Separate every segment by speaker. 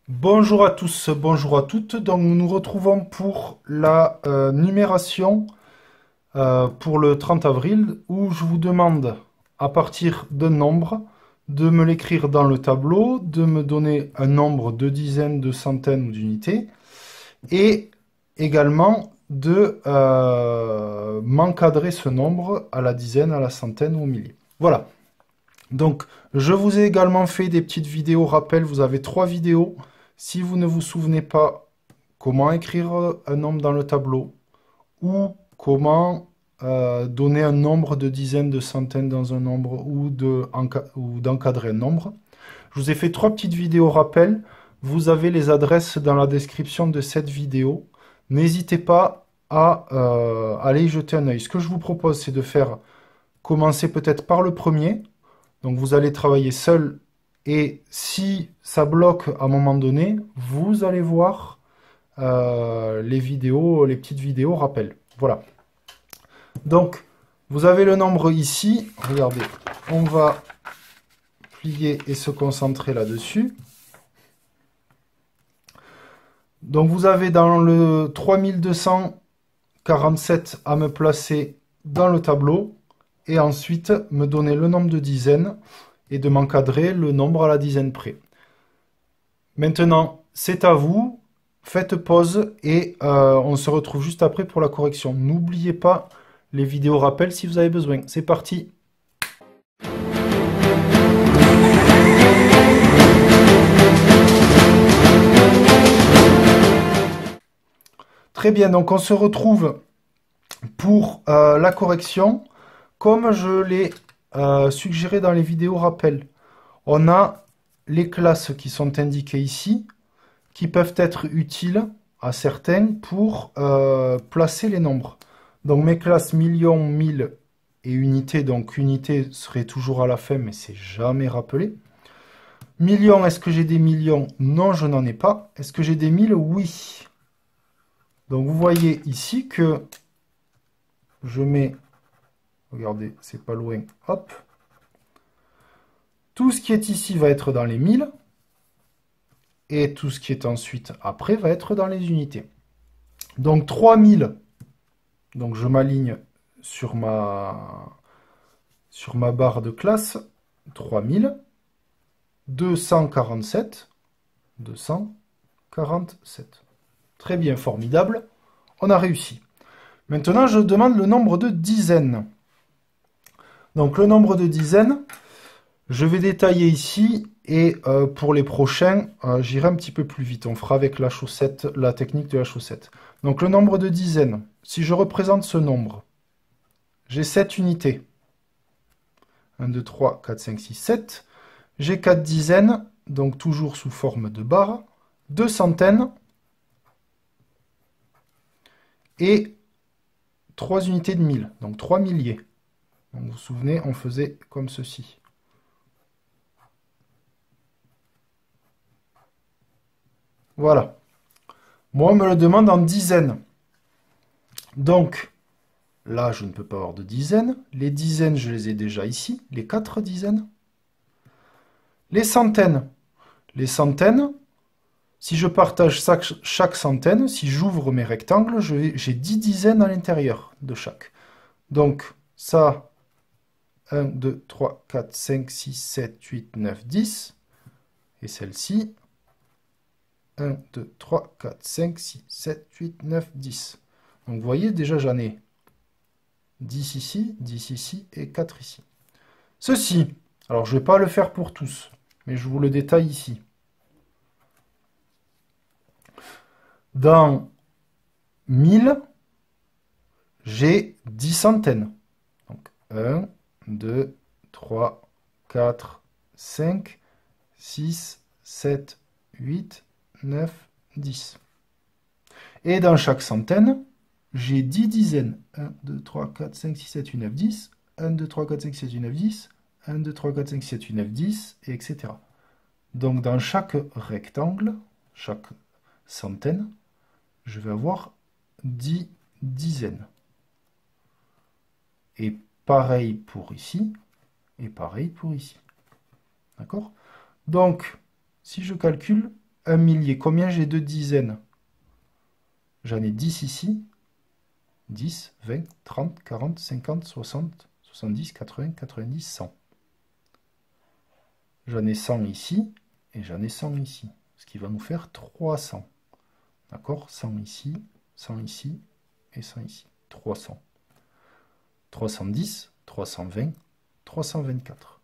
Speaker 1: Bonjour à tous, bonjour à toutes. Donc nous nous retrouvons pour la numération pour le 30 avril où je vous demande à partir d'un nombre de me l'écrire dans le tableau, de me donner un nombre de dizaines, de centaines ou d'unités et également de m'encadrer ce nombre à la dizaine, à la centaine ou au millier. Voilà. Donc, je vous ai également fait des petites vidéos rappel. Vous avez 3 vidéos. Si vous ne vous souvenez pas comment écrire un nombre dans le tableau ou comment donner un nombre de dizaines, de centaines dans un nombre ou d'encadrer un nombre, je vous ai fait 3 petites vidéos rappel. Vous avez les adresses dans la description de cette vidéo. N'hésitez pas à aller y jeter un œil. Ce que je vous propose, c'est de commencer peut-être par le premier. Donc vous allez travailler seul et si ça bloque à un moment donné, vous allez voir les vidéos, les petites vidéos rappel. Voilà. Donc vous avez le nombre ici. Regardez, on va plier et se concentrer là-dessus. Donc vous avez dans le 3247 à me placer dans le tableau et ensuite me donner le nombre de dizaines et de m'encadrer le nombre à la dizaine près. Maintenant, c'est à vous. Faites pause et on se retrouve juste après pour la correction. N'oubliez pas les vidéos rappel si vous avez besoin. C'est parti. Très bien, donc on se retrouve pour la correction. Comme je l'ai suggéré dans les vidéos rappel, on a les classes qui sont indiquées ici, qui peuvent être utiles à certains pour placer les nombres. Donc mes classes millions, mille et unité, donc unité serait toujours à la fin, mais c'est jamais rappelé. Millions, est-ce que j'ai des millions? Non, je n'en ai pas. Est-ce que j'ai des mille? Oui. Donc vous voyez ici que je mets, regardez, c'est pas loin, hop. Tout ce qui est ici va être dans les mille. Et tout ce qui est ensuite après va être dans les unités. Donc 3000, donc je m'aligne sur ma barre de classe, 3000, 247, 247. Très bien, formidable, on a réussi. Maintenant, je demande le nombre de dizaines. Donc le nombre de dizaines, je vais détailler ici et pour les prochains, j'irai un petit peu plus vite. On fera avec la chaussette, la technique de la chaussette. Donc le nombre de dizaines, si je représente ce nombre, j'ai 7 unités. 1, 2, 3, 4, 5, 6, 7. J'ai 4 dizaines, donc toujours sous forme de barre. 2 centaines. Et 3 unités de 1000, donc 3 milliers. Donc vous vous souvenez, on faisait comme ceci. Voilà. Moi, on me le demande en dizaines. Donc, là, je ne peux pas avoir de dizaines. Les dizaines, je les ai déjà ici. Les 4 dizaines. Les centaines. Les centaines, si je partage chaque centaine, si j'ouvre mes rectangles, j'ai 10 dizaines à l'intérieur de chaque. Donc, ça, 1, 2, 3, 4, 5, 6, 7, 8, 9, 10. Et celle-ci, 1, 2, 3, 4, 5, 6, 7, 8, 9, 10. Donc, vous voyez, déjà, j'en ai 10 ici et 4 ici. Ceci, alors je ne vais pas le faire pour tous, mais je vous le détaille ici. Dans 1000, j'ai 10 centaines. Donc 1, 2, 3, 4, 5, 6, 7, 8, 9, 10. Et dans chaque centaine, j'ai 10 dizaines. 1, 2, 3, 4, 5, 6, 7, 8, 9, 10. 1, 2, 3, 4, 5, 6, 7, 8, 9, 10. 1, 2, 3, 4, 5, 6, 7, 8, 9, 10, et etc. Donc dans chaque rectangle, chaque centaine, je vais avoir 10 dizaines. Et pareil pour ici, et pareil pour ici. D'accord? Donc, si je calcule, un millier. Combien j'ai de dizaines? J'en ai 10 ici. 10, 20, 30, 40, 50, 60, 70, 80, 90, 100. J'en ai 100 ici et j'en ai 100 ici. Ce qui va nous faire 300. D'accord? 100 ici et 100 ici. 300. 310, 320, 324.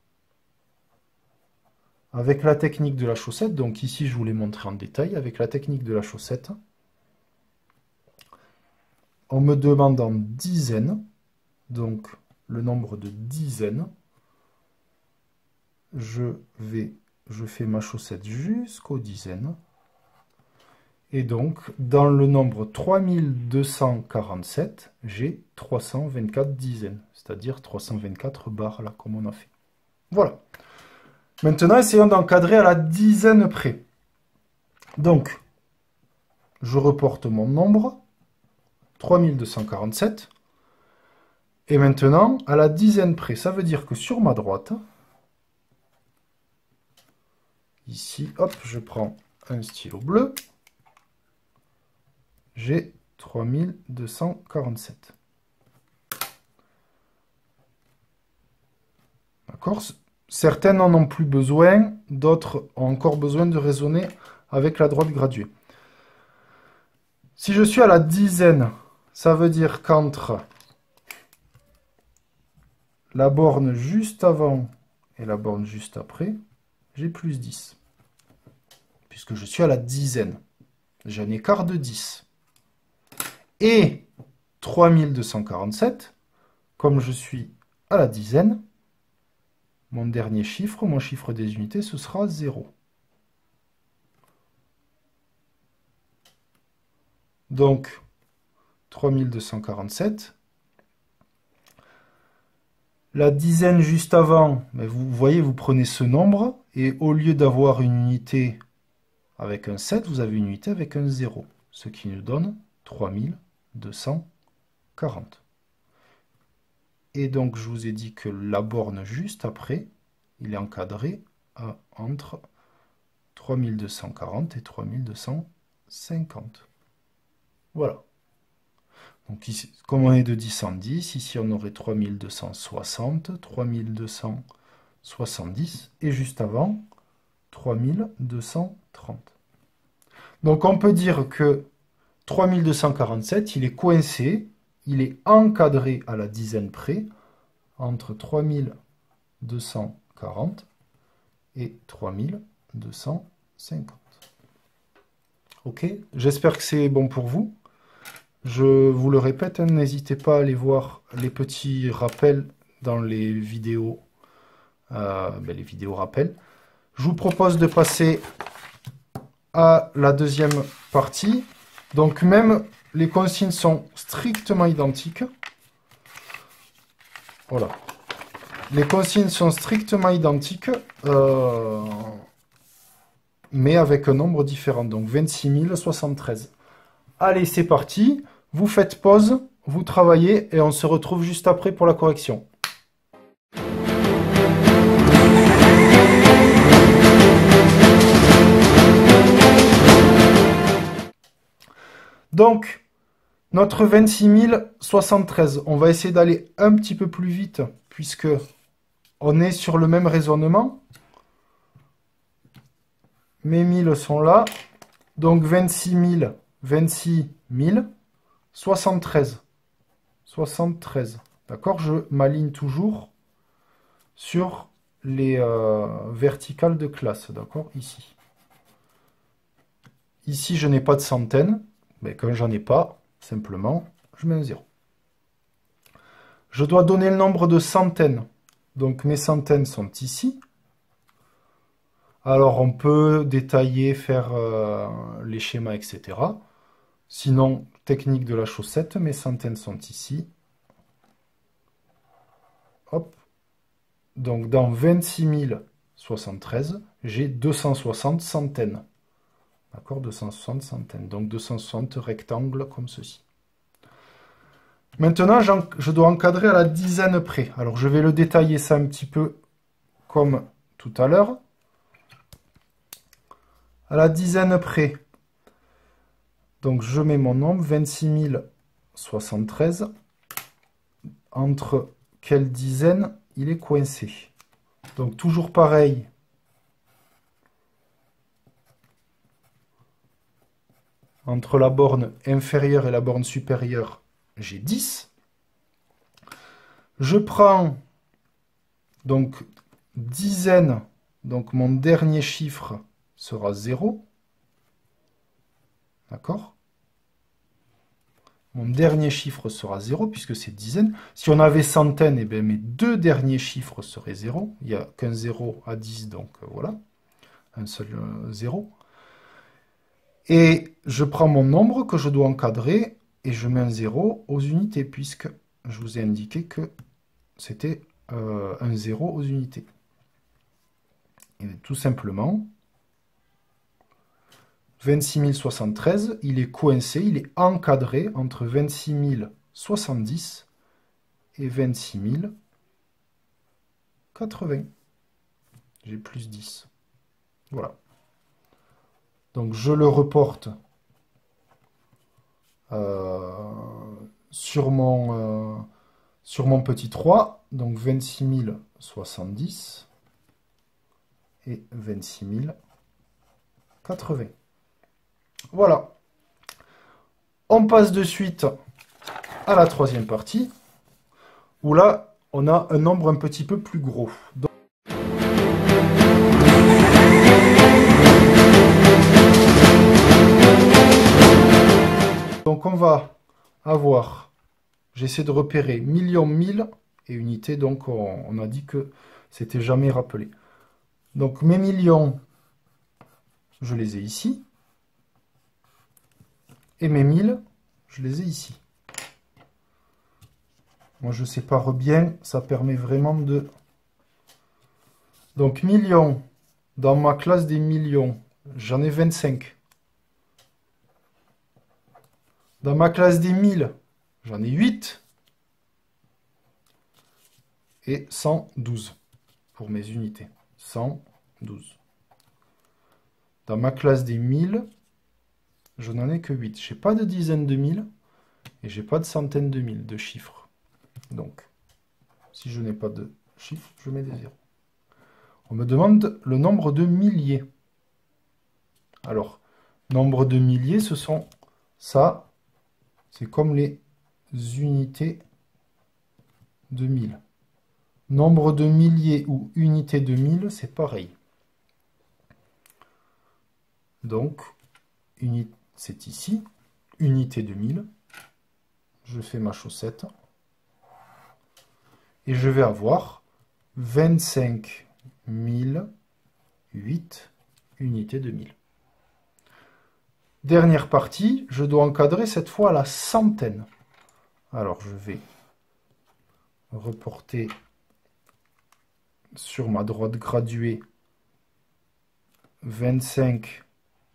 Speaker 1: Avec la technique de la chaussette, donc ici je vous l'ai montré en détail, avec la technique de la chaussette, en me demandant dizaines, donc le nombre de dizaines, je fais ma chaussette jusqu'aux dizaines. Et donc, dans le nombre 3247, j'ai 324 dizaines, c'est-à-dire 324 barres, là, comme on a fait. Voilà. Maintenant, essayons d'encadrer à la dizaine près. Donc, je reporte mon nombre, 3247. Et maintenant, à la dizaine près, ça veut dire que sur ma droite, ici, hop, je prends un stylo bleu, j'ai 3247. D'accord? Certaines n'en ont plus besoin, d'autres ont encore besoin de raisonner avec la droite graduée. Si je suis à la dizaine, ça veut dire qu'entre la borne juste avant et la borne juste après, j'ai plus 10. Puisque je suis à la dizaine. J'ai un écart de 10. Et 3247, comme je suis à la dizaine, mon dernier chiffre, mon chiffre des unités, ce sera 0. Donc, 3247. La dizaine juste avant, mais vous voyez, vous prenez ce nombre, et au lieu d'avoir une unité avec un 7, vous avez une unité avec un 0, ce qui nous donne 3240. Et donc, je vous ai dit que la borne juste après, il est encadré entre 3240 et 3250. Voilà. Donc ici, comme on est de 10 en 10, ici on aurait 3260, 3270, et juste avant, 3230. Donc on peut dire que 3247, il est coincé, il est encadré à la dizaine près, entre 3240 et 3250. Ok, j'espère que c'est bon pour vous. Je vous le répète, hein, n'hésitez pas à aller voir les petits rappels dans les vidéos rappels. Je vous propose de passer à la deuxième partie. Donc même les consignes sont strictement identiques. Voilà. Les consignes sont strictement identiques, mais avec un nombre différent. Donc 26 073. Allez, c'est parti. Vous faites pause, vous travaillez et on se retrouve juste après pour la correction. Donc, notre 26 073, on va essayer d'aller un petit peu plus vite puisque on est sur le même raisonnement. Mes 1000 sont là. Donc 26 000, 73. 73. D'accord? Je m'aligne toujours sur les verticales de classe. D'accord? Ici. Ici, je n'ai pas de centaines. Mais quand j'en ai pas, simplement, je mets un 0. Je dois donner le nombre de centaines. Donc mes centaines sont ici. Alors on peut détailler, faire les schémas, etc. Sinon, technique de la chaussette, mes centaines sont ici. Hop. Donc dans 26 073, j'ai 260 centaines. D'accord, 260 centaines. Donc 260 rectangles comme ceci. Maintenant, je dois encadrer à la dizaine près. Alors je vais le détailler ça un petit peu comme tout à l'heure. à la dizaine près. Donc je mets mon nombre, 26 073. Entre quelle dizaine il est coincé? Donc toujours pareil. Entre la borne inférieure et la borne supérieure, j'ai 10. Je prends donc dizaine, donc mon dernier chiffre sera 0. D'accord? Mon dernier chiffre sera 0 puisque c'est dizaine. Si on avait centaine, eh bien, mes deux derniers chiffres seraient 0. Il n'y a qu'un 0 à 10, donc voilà. Un seul 0. Et je prends mon nombre que je dois encadrer et je mets un 0 aux unités puisque je vous ai indiqué que c'était un 0 aux unités. Et tout simplement, 26 073, il est coincé, il est encadré entre 26 070 et 26 080. J'ai plus 10. Voilà. Donc je le reporte sur mon petit 3. Donc 26 070 et 26 080. Voilà. On passe de suite à la troisième partie, où là, on a un nombre un petit peu plus gros. Donc on va avoir, j'essaie de repérer millions, mille et unités, donc on a dit que c'était jamais rappelé. Donc mes millions, je les ai ici. Et mes 1000, je les ai ici. Moi, je sépare bien, ça permet vraiment de... Donc, millions, dans ma classe des millions, j'en ai 25. Dans ma classe des 1000, j'en ai 8. Et 112 pour mes unités. 112. Dans ma classe des 1000, je n'en ai que 8. Je n'ai pas de dizaines de mille et j'ai pas de centaines de mille de chiffres. Donc, si je n'ai pas de chiffres, je mets des zéros. On me demande le nombre de milliers. Alors, nombre de milliers, ce sont ça. C'est comme les unités de 1000. Nombre de milliers ou unités de 1000, c'est pareil. Donc, c'est ici, unité de 1000. Je fais ma chaussette. Et je vais avoir 25 008 unités de 1000. Dernière partie, je dois encadrer cette fois à la centaine. Alors, je vais reporter sur ma droite graduée 25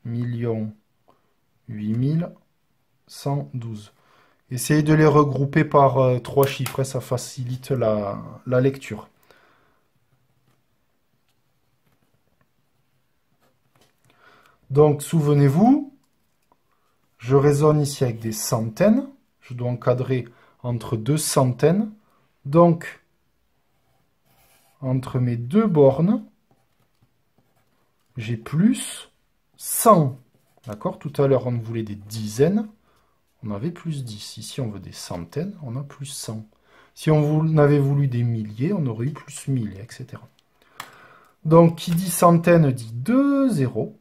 Speaker 1: 8 112. Essayez de les regrouper par 3 chiffres, ça facilite la lecture. Donc, souvenez-vous, je raisonne ici avec des centaines. Je dois encadrer entre 2 centaines. Donc, entre mes deux bornes, j'ai plus 100. D'accord? Tout à l'heure, on voulait des dizaines. On avait plus 10. Ici, on veut des centaines. On a plus 100. Si on avait voulu des milliers, on aurait eu plus 1000, etc. Donc, qui dit centaine dit 2 zéros.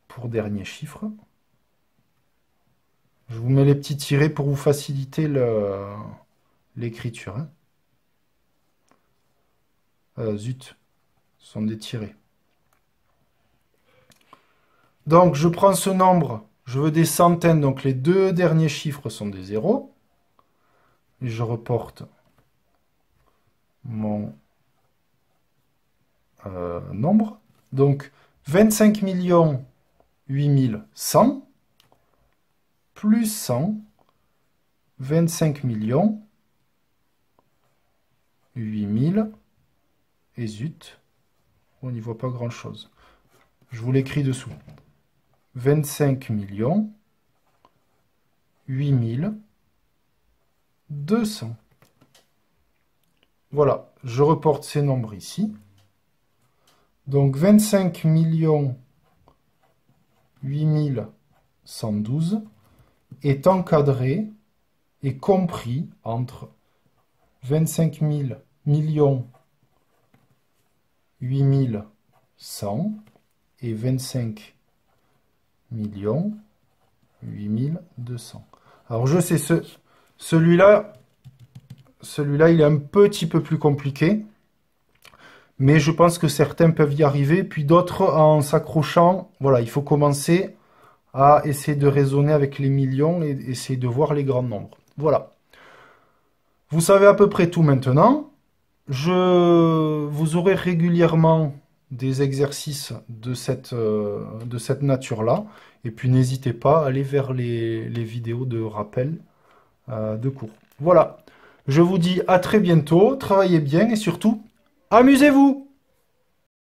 Speaker 1: Pour dernier chiffre. Je vous mets les petits tirets pour vous faciliter l'écriture. Zut, ce sont des tirets. Donc, je prends ce nombre, je veux des centaines, donc les deux derniers chiffres sont des zéros. Et je reporte mon nombre. Donc, 25 8100 plus 100, 25 8000, et zut, on n'y voit pas grand-chose. Je vous l'écris dessous. 25 8 200. Voilà, je reporte ces nombres ici. Donc 25 8112 est encadré et compris entre 25 8 100 et 25 8200. Alors je sais, celui-là, il est un petit peu plus compliqué, mais je pense que certains peuvent y arriver, puis d'autres en s'accrochant. Voilà, il faut commencer à essayer de raisonner avec les millions et essayer de voir les grands nombres. Voilà. Vous savez à peu près tout maintenant. Vous aurez régulièrement des exercices de cette nature-là. Et puis n'hésitez pas à aller vers les vidéos de rappel de cours. Voilà. Je vous dis à très bientôt. Travaillez bien et surtout, amusez-vous!